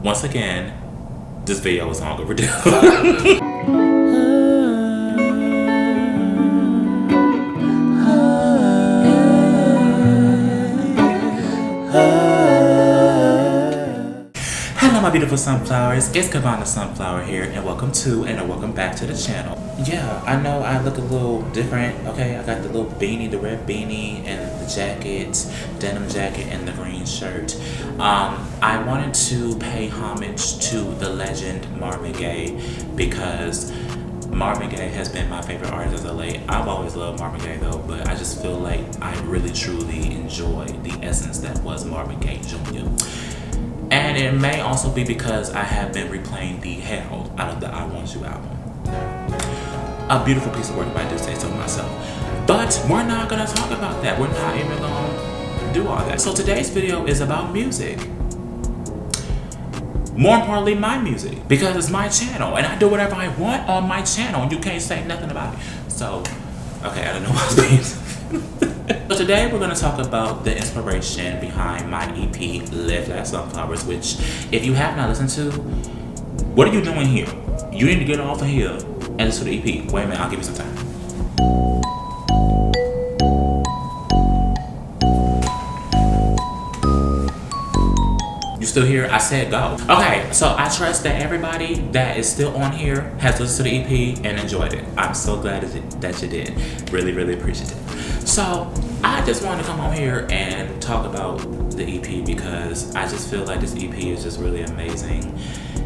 once again, this video is long overdue. Hello my beautiful sunflowers, it's Kavana Sunflower here, and welcome back to the channel. Yeah, I know I look a little different, okay? I got the little beanie, the red beanie, and the jacket, denim jacket, and the green shirt. I wanted to pay homage to the legend Marvin Gaye because Marvin Gaye has been my favorite artist as of late. I've always loved Marvin Gaye though, but I just feel like I really truly enjoy the essence that was Marvin Gaye Jr. And it may also be because I have been replaying the hell out of the I Want You album. A beautiful piece of work if I do say so myself. But we're not gonna talk about that. We're not even gonna do all that. So today's video is about music. More importantly, my music. Because it's my channel and I do whatever I want on my channel and you can't say nothing about it. So, okay, I don't know what I was being. So today we're going to talk about the inspiration behind my EP, Live Like Sunflowers, which if you have not listened to, what are you doing here? You need to get off of here and listen to the EP. Wait a minute, I'll give you some time. You still here? I said go. Okay, so I trust that everybody that is still on here has listened to the EP and enjoyed it. I'm so glad that you did. Really, really appreciate it. So I just wanted to come on here and talk about the EP because I just feel like this EP is just really amazing.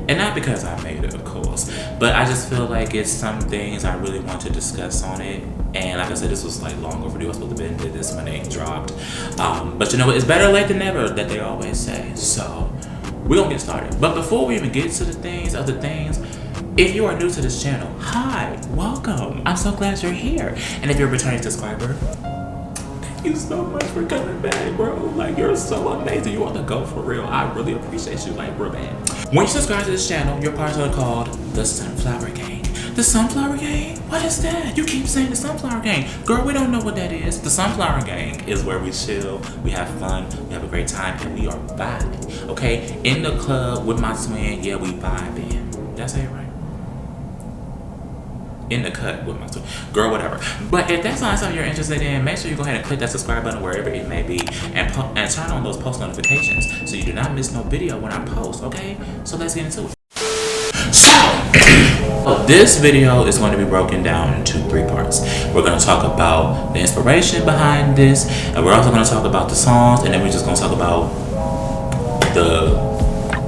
And not because I made it, of course, but I just feel like it's some things I really want to discuss on it. And like I said, this was like long overdue. I was supposed to have been did this when it dropped. But you know what? It's better late than never, that they always say. So we're gonna get started. But before we even get to the other things, if you are new to this channel, hi, welcome. I'm so glad you're here. And if you're a returning subscriber, thank you so much for coming back, bro. Like, you're so amazing. You want to go for real. I really appreciate you, like, real bad. When you subscribe to this channel, you're part of something called the Sunflower Gang. The Sunflower Gang? What is that? You keep saying the Sunflower Gang. Girl, we don't know what that is. The Sunflower Gang is where we chill, we have fun, we have a great time, and we are vibing, okay? In the club with my twin, yeah, we vibing. Did I say it right? In the cut with my twin. Girl, whatever. But if that's not something you're interested in, make sure you go ahead and click that subscribe button wherever it may be and turn on those post notifications so you do not miss no video when I post, okay? So let's get into it. So, this video is going to be broken down into 3 parts. We're going to talk about the inspiration behind this, and we're also going to talk about the songs, and then we're just going to talk about the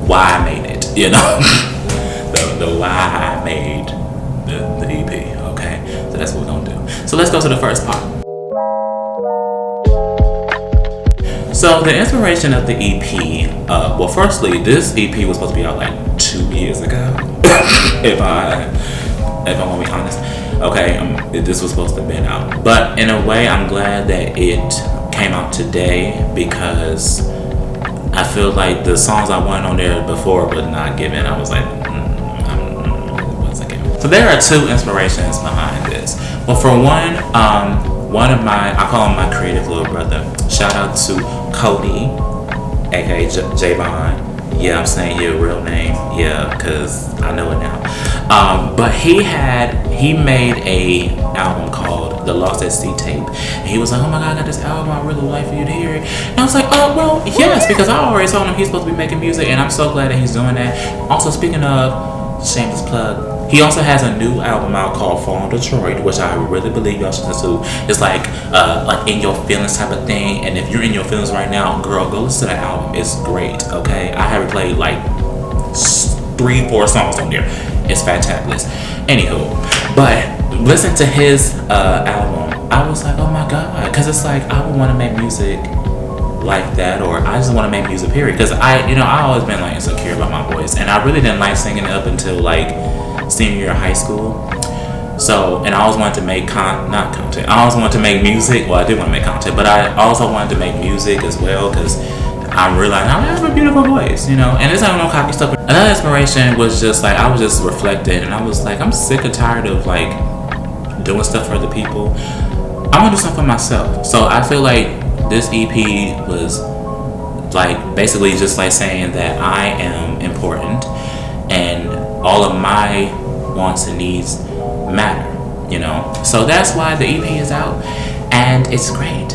why I made it, you know? the why I made the EP, okay? So that's what we're gonna do. So let's go to the first part. So the inspiration of the EP, well, firstly, this EP was supposed to be out like 2 years ago, if I want to be honest. Okay, this was supposed to have been out, but in a way, I'm glad that it came out today because I feel like the songs I wanted on there before was not given. I was like, so there are 2 inspirations behind this. Well, for one of my, I call him my creative little brother. Shout out to Cody, aka Javon. Yeah, I'm saying your real name. Yeah, cause I know it now. But he made a album called The Lost at Sea Tape. And he was like, oh my God, I got this album. I really would like for you to hear it. And I was like, oh well, yes, because I already told him he's supposed to be making music, and I'm so glad that he's doing that. Also, speaking of, shameless plug. He also has a new album out called Fall in Detroit, which I really believe y'all should listen to. It's like in your feelings type of thing. And if you're in your feelings right now, girl, go listen to that album. It's great, okay? I have played like 3-4 songs on there. It's fantabulous. Anywho, but listen to his album. I was like, oh my God, because it's like I would want to make music like that, or I just want to make music, period. Because I always been like insecure about my voice, and I really didn't like singing up until like senior year of high school. So, and I always wanted to make not content. I always wanted to make music. Well, I did want to make content, but I also wanted to make music as well because I realized I have a beautiful voice, you know. And it's not no cocky stuff. Another inspiration was just like I was just reflecting, and I was like, I'm sick and tired of like doing stuff for other people. I want to do something for myself. So I feel like this EP was like basically just like saying that I am important and all of my wants and needs matter, you know. So that's why the EP is out and it's great.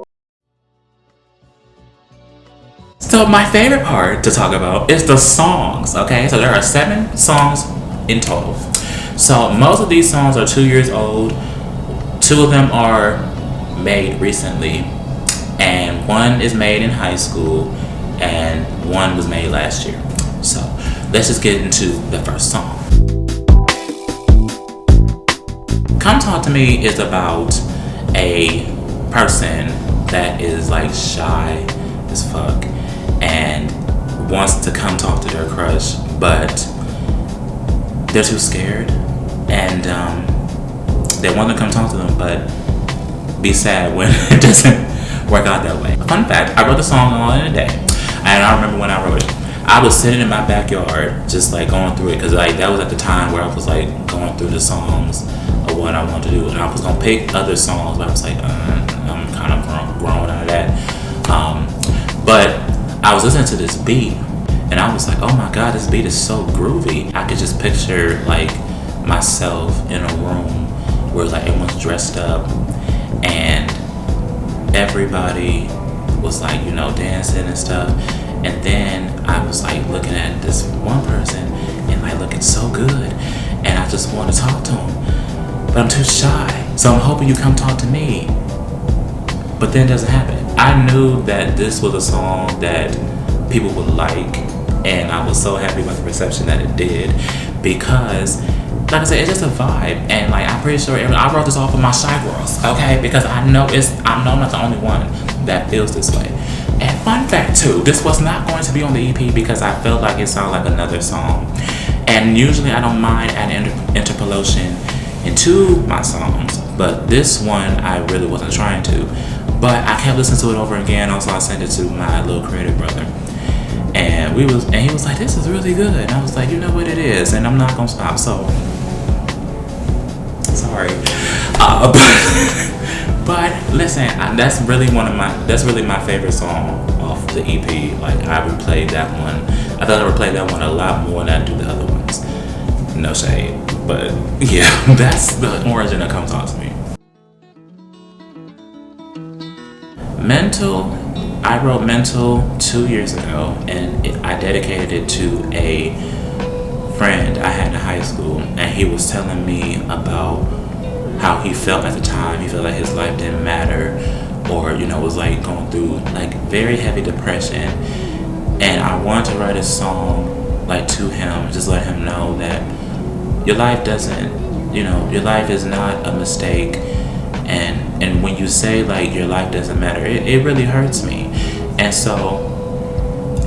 So my favorite part to talk about is the songs, okay? So there are 7 songs in total. So most of these songs are 2 years old. 2 of them are made recently, and 1 is made in high school, and 1 was made last year. So let's just get into the first song. Come Talk to Me is about a person that is like shy as fuck and wants to come talk to their crush, but they're too scared, and they want to come talk to them, but be sad when it doesn't work out that way. Fun fact, I wrote the song all in a day, and I remember when I wrote it, I was sitting in my backyard just like going through it, because like that was at the time where I was like going through the songs of what I wanted to do, and I was gonna pick other songs, but I was like I'm kind of grown out of that, but I was listening to this beat and I was like, oh my god, this beat is so groovy. I could just picture like myself in a room where like everyone's dressed up and everybody was like, you know, dancing and stuff. And then I was like looking at this one person and like looking so good, and I just want to talk to him, but I'm too shy. So I'm hoping you come talk to me. But then it doesn't happen. I knew that this was a song that people would like, and I was so happy about the reception that it did, because like I said, it's just a vibe, and like I'm pretty sure I wrote this off of my shy girls, okay? Because I know I'm not the only one that feels this way. And fun fact too, this was not going to be on the EP because I felt like it sounded like another song, and usually I don't mind adding interpolation into my songs, but this one I really wasn't trying to. But I kept listening to it over again. Also, I sent it to my little creative brother, and he was like, "This is really good." And I was like, "You know what it is," and I'm not gonna stop. So sorry, but listen, that's really my favorite song off the EP. Like I would play that one. I thought I would play that one a lot more than I do the other ones. No shade, but yeah, that's the origin of Come Talk to Me. Mental, I wrote Mental 2 years ago, and I dedicated it to a friend I had in high school, and he was telling me about how he felt at the time. He felt like his life didn't matter, or you know, was like going through like very heavy depression, and I wanted to write a song like to him, just let him know that your life doesn't, you know, your life is not a mistake. And when you say like your life doesn't matter, it really hurts me. And so,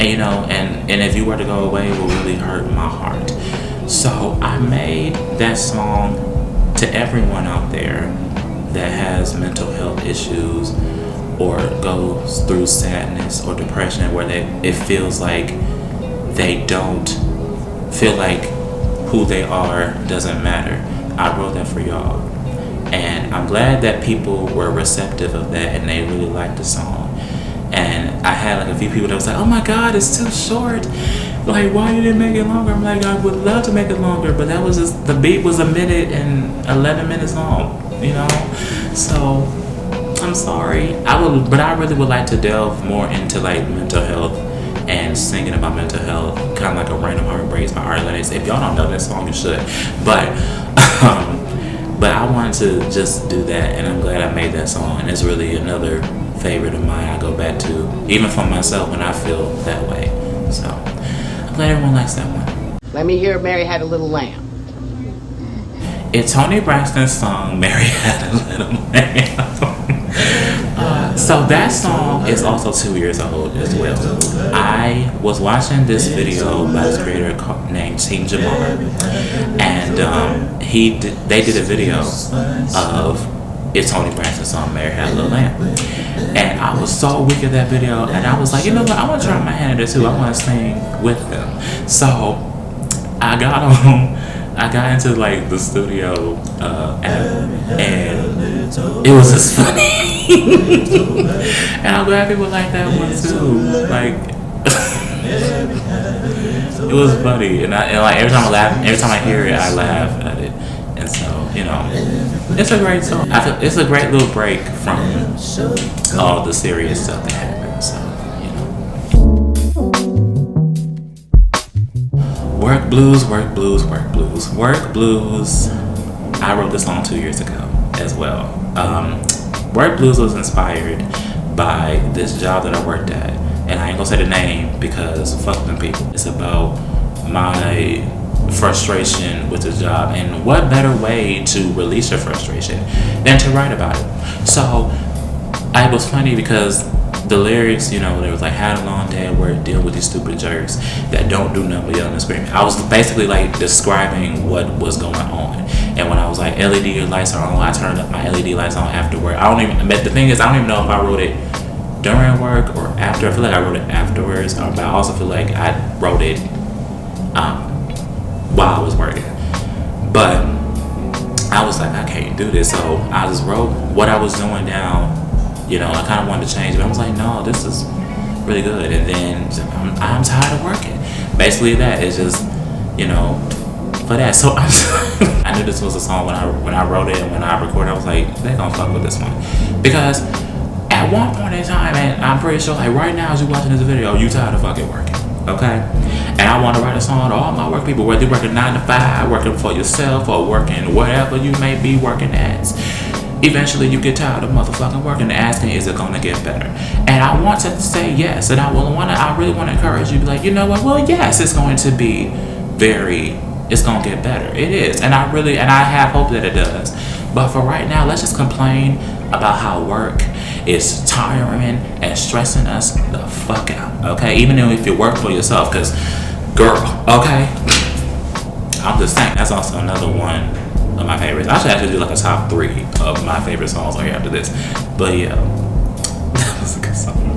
and, you know, and if you were to go away, it will really hurt my heart. So I made that song to everyone out there that has mental health issues or goes through sadness or depression, where it feels like they don't feel like who they are doesn't matter. I wrote that for y'all. And I'm glad that people were receptive of that and they really liked the song. And I had like a few people that was like, oh my god, it's too short. Like, why you didn't make it longer? I'm like, I would love to make it longer, but that was just, the beat was 1 minute and 11 minutes long, you know? So, I'm sorry. But I really would like to delve more into like mental health and singing about mental health, kind of like A Random Heartbreaks by Ari Lennox. If y'all don't know that song, you should. But I wanted to just do that, and I'm glad I made that song. And it's really another favorite of mine I go back to, even for myself when I feel that way. So I'm glad everyone likes that one. Let me hear Mary Had a Little Lamb. It's Toni Braxton's song, Mary Had a Little Lamb. So that song is also 2 years old as well. I was watching this video by this creator named Team Jamar, and they did a video of It's Toni Braxton's song, Mary Had a Little Lamb. And I was so weak at that video, and I was like, you know what, I want to try my hand at it too. I want to sing with them. So I got into like the studio app, and it was just funny. And I'm glad people like that one too. Like, It was funny, and like every time I laugh, every time I hear it, I laugh at it, and so it's a great song. I feel it's a great little break from all the serious stuff that happens. So work blues, work blues, work blues, work blues. I wrote this song 2 years ago as well. Work blues was inspired by this job that I worked at. And I ain't gonna say the name because fuck them people. It's about my frustration with the job, and what better way to release your frustration than to write about it. So it was funny because the lyrics, they was like, had a long day at work, deal with these stupid jerks that don't do nothing but yelling and screaming. I was basically like describing what was going on. And when I was like, LED lights are on, I turned up my LED lights on after work. But the thing is, I don't even know if I wrote it during work or after. I feel like I wrote it afterwards, but I also feel like I wrote it while I was working. But I was like, I can't do this, so I just wrote what I was doing down. I kind of wanted to change it, but I was like, no, this is really good. And then I'm tired of working. Basically, that is just, for that. So I knew this was a song when I wrote it and when I recorded. I was like, they're gonna fuck with this one because at one point in time, and I'm pretty sure, like right now, as you're watching this video, you tired of fucking working, okay? And I want to write a song to all my work people, whether you're working 9 to 5, working for yourself, or working whatever you may be working at. Eventually, you get tired of motherfucking working and asking, is it gonna get better? And I want to say yes, and I really want to encourage you, be like, you know what? Well, yes, it's going to be it's gonna get better. It is, and I have hope that it does. But for right now, let's just complain about how work is tiring and stressing us the fuck out, okay? Even if you work for yourself, because, girl, okay? I'm just saying, that's also another one of my favorites. I should actually do like a top 3 of my favorite songs on here after this. But yeah, that was a good song.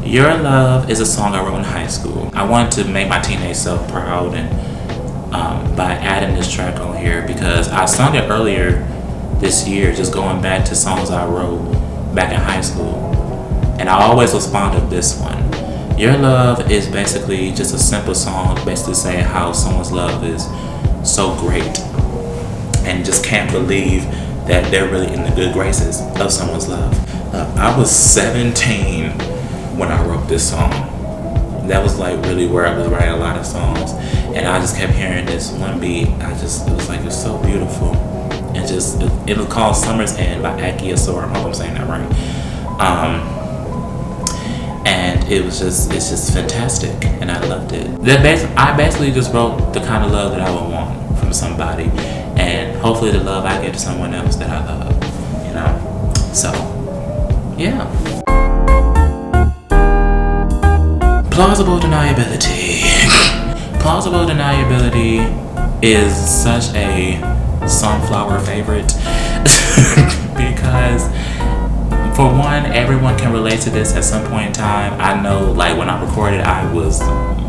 Your Love is a song I wrote in high school. I wanted to make my teenage self proud and by adding this track on here because I sung it earlier this year, just going back to songs I wrote back in high school. And I always was fond of this one. Your Love is basically just a simple song, basically saying how someone's love is so great and just can't believe that they're really in the good graces of someone's love. I was 17 when I wrote this song. That was like really where I was writing a lot of songs, and I just kept hearing this one beat. It was like, it's so beautiful. And it was called Summer's End by Aki Asor. I hope I'm saying that right. And it's just fantastic, and I loved it. I basically just wrote the kind of love that I would want from somebody, and hopefully the love I get to someone else that I love, So, yeah. Plausible deniability. Plausible deniability is such a sunflower favorite because for one, everyone can relate to this at some point in time. I know, like when I recorded, I was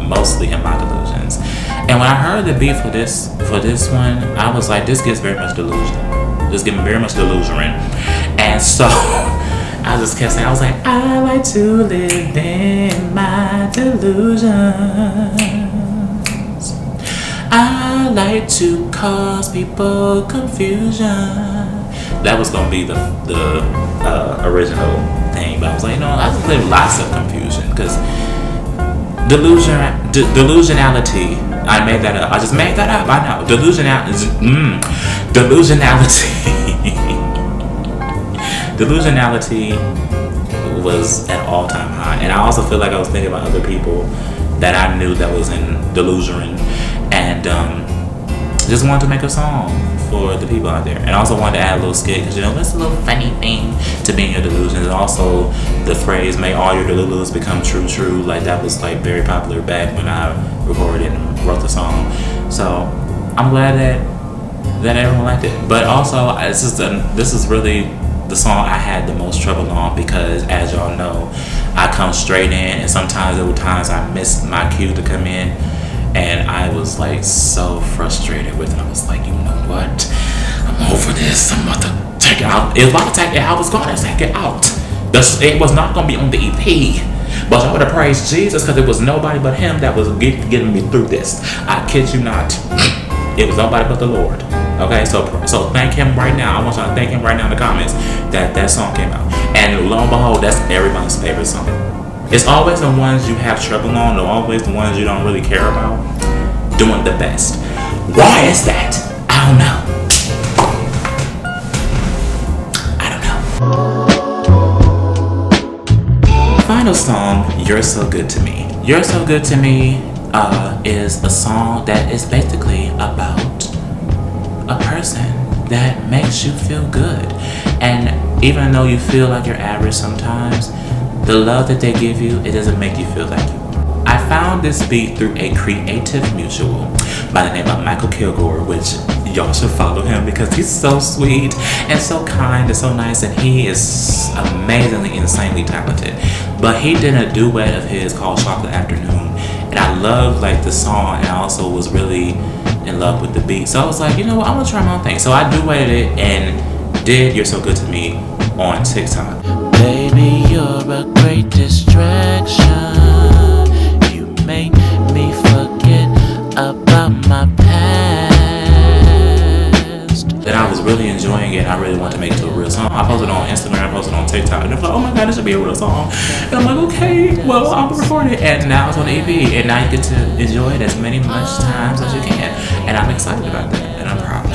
mostly in my delusions, and when I heard the beat for this one, I was like, this gives very much delusion. This gives me very much delusion, and so I just kept saying, I was like, I like to live in my delusions. I like to cause people confusion. That was gonna be the original thing, but I was like, I just live lots of confusion because delusionality. I made that up. I just made that up. I know delusionality. Delusionality was at all-time high, and I also feel like I was thinking about other people that I knew that was in delusion, and just wanted to make a song for the people out there, and also wanted to add a little skit because that's a little funny thing to be in your delusions. And also the phrase "May all your delusions become true." Like that was like very popular back when I recorded and wrote the song. So I'm glad that everyone liked it. But also this is really the song I had the most trouble on because, as y'all know, I come straight in, and sometimes there were times I missed my cue to come in, and I was like so frustrated with it. I was like, you know what? I'm over this. I'm about to take it out. It was about to take it. I was going to take it out. It was not going to be on the EP. But I would have praised Jesus because it was nobody but him that was getting me through this. I kid you not. It was nobody but the Lord. Okay, so thank him right now. I want y'all to thank him right now in the comments that song came out. And lo and behold, that's everybody's favorite song. It's always the ones you have trouble on, or always the ones you don't really care about, doing the best. Why is that? I don't know. Final song, You're So Good to Me. You're So Good to Me is a song that is basically about a person that makes you feel good. And even though you feel like you're average sometimes, the love that they give you, it doesn't make you feel like you are. I found this beat through a Creative Mutual by the name of Michael Kilgore, which y'all should follow him because he's so sweet and so kind and so nice, and he is amazingly, insanely talented. But he did a duet of his called Chocolate Afternoon, and I loved like the song, and I also was really in love with the beat. So I was like, you know what, I'm gonna try my own thing. So I duetted it and did You're So Good to Me on TikTok. Baby, you're a great distraction. You make me forget about my past. And I was really enjoying it. I really wanted to make it to a real song. I posted it on Instagram, I posted it on TikTok, and I was like, oh my god, this should be a real song. And I'm like, okay, well, I'll record it. And now it's on the EP, and now you get to enjoy it as much times as you can. And I'm excited about that, and I'm proud.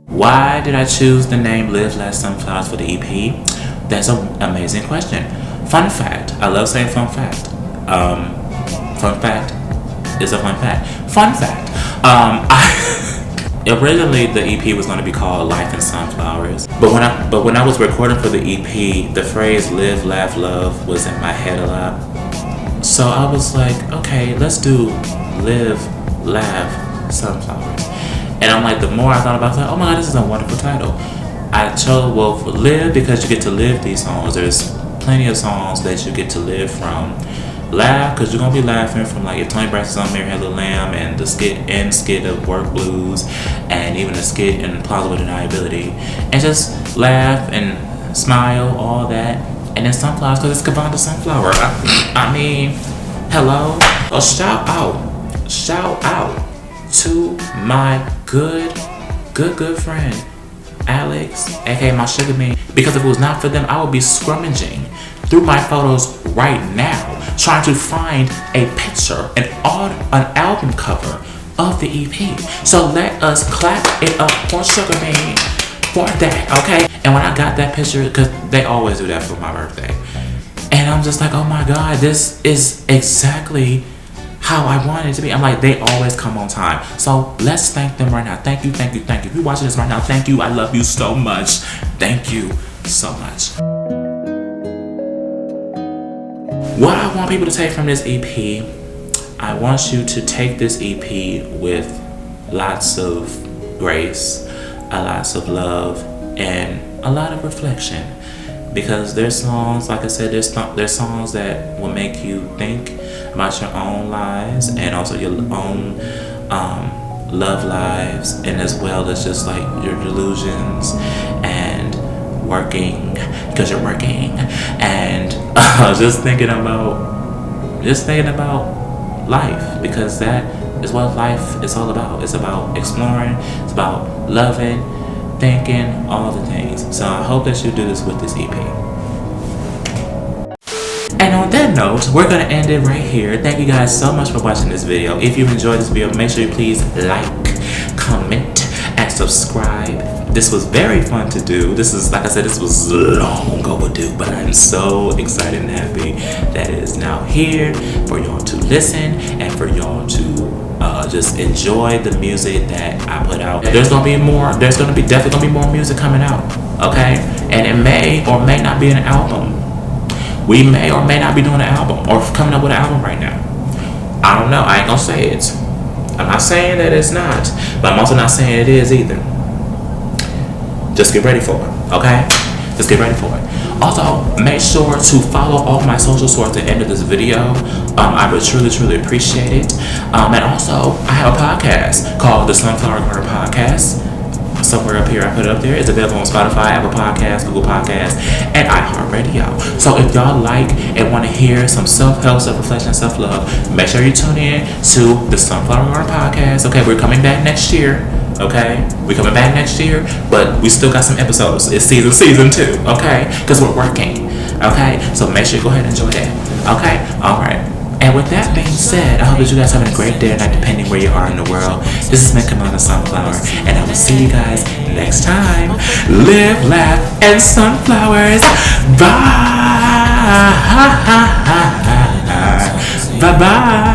Why did I choose the name Live Laugh Sunflowers for the EP? That's an amazing question. Fun fact. I love saying fun fact. Fun fact is a fun fact. Fun fact. Originally the EP was going to be called Life in Sunflowers, but when I was recording for the EP, the phrase Live, Laugh, Love was in my head a lot. So I was like, okay, let's do Live, Laugh, Sunflowers. And I'm like, the more I thought about it, I was like, oh my god, this is a wonderful title. I chose, well, for Live, because you get to live these songs. There's plenty of songs that you get to live from. Laugh, because you're going to be laughing from like if Tony Braxton's on Mary Had a Little Lamb, and the skit of Work Blues, and even the skit in Plausible Deniability. And just laugh and smile, all that. And then Sunflowers, because it's Kavonda Sunflower. I mean, hello? Oh, shout out to my good friend Alex, aka my sugar bean, because if it was not for them, I would be scrummaging through my photos right now trying to find a picture, an album cover of the EP. So let us clap it up for Sugar Bean for that, okay? And when I got that picture, because they always do that for my birthday, and I'm just like, oh my god, this is exactly how I want it to be. I'm like, they always come on time. So let's thank them right now. Thank you. If you're watching this right now, thank you. I love you so much. Thank you so much. What I want people to take from this EP, I want you to take this EP with lots of grace, lots of love, and a lot of reflection. Because there's songs, like I said, there's songs that will make you think about your own lives and also your own love lives, and as well as just like your delusions and working, because you're working, and just thinking about life, because that is what life is all about. It's about exploring, it's about loving, thinking, all the things. So I hope that you do this with this EP. And on that note, we're gonna end it right here. Thank you guys so much for watching this video. If you enjoyed this video, make sure you please like, comment, and subscribe. This was very fun to do. This is, like I said, this was long overdue, but I'm so excited and happy that it is now here for y'all to listen and for y'all to just enjoy the music that I put out. There's gonna be more. There's gonna be definitely gonna be more music coming out. Okay, and it may or may not be an album. We may or may not be doing an album or coming up with an album right now. I don't know. I ain't gonna say it. I'm not saying that it's not, but I'm also not saying it is either. Just get ready for it, okay? Just get ready for it. Also, make sure to follow all my socials towards the end of this video. I would truly appreciate it. And also, I have a podcast called the Sunflower Garden Podcast. So somewhere up here. I put it up there. It's available on Spotify, Apple Podcasts, Google Podcasts, and iHeartRadio. So if y'all like and want to hear some self-help, self-reflection, and self-love, make sure you tune in to the Sunflower Garden Podcast. Okay, we're coming back next year. Okay, we're coming back next year, but we still got some episodes. It's season 2. Okay, because we're working. Okay, so make sure you go ahead and enjoy that. Okay, all right. And with that being said, I hope that you guys having a great day or night, depending where you are in the world. This is Mick Kamala Sunflower, and I will see you guys next time. Live, laugh, and sunflowers. Bye. Bye-bye.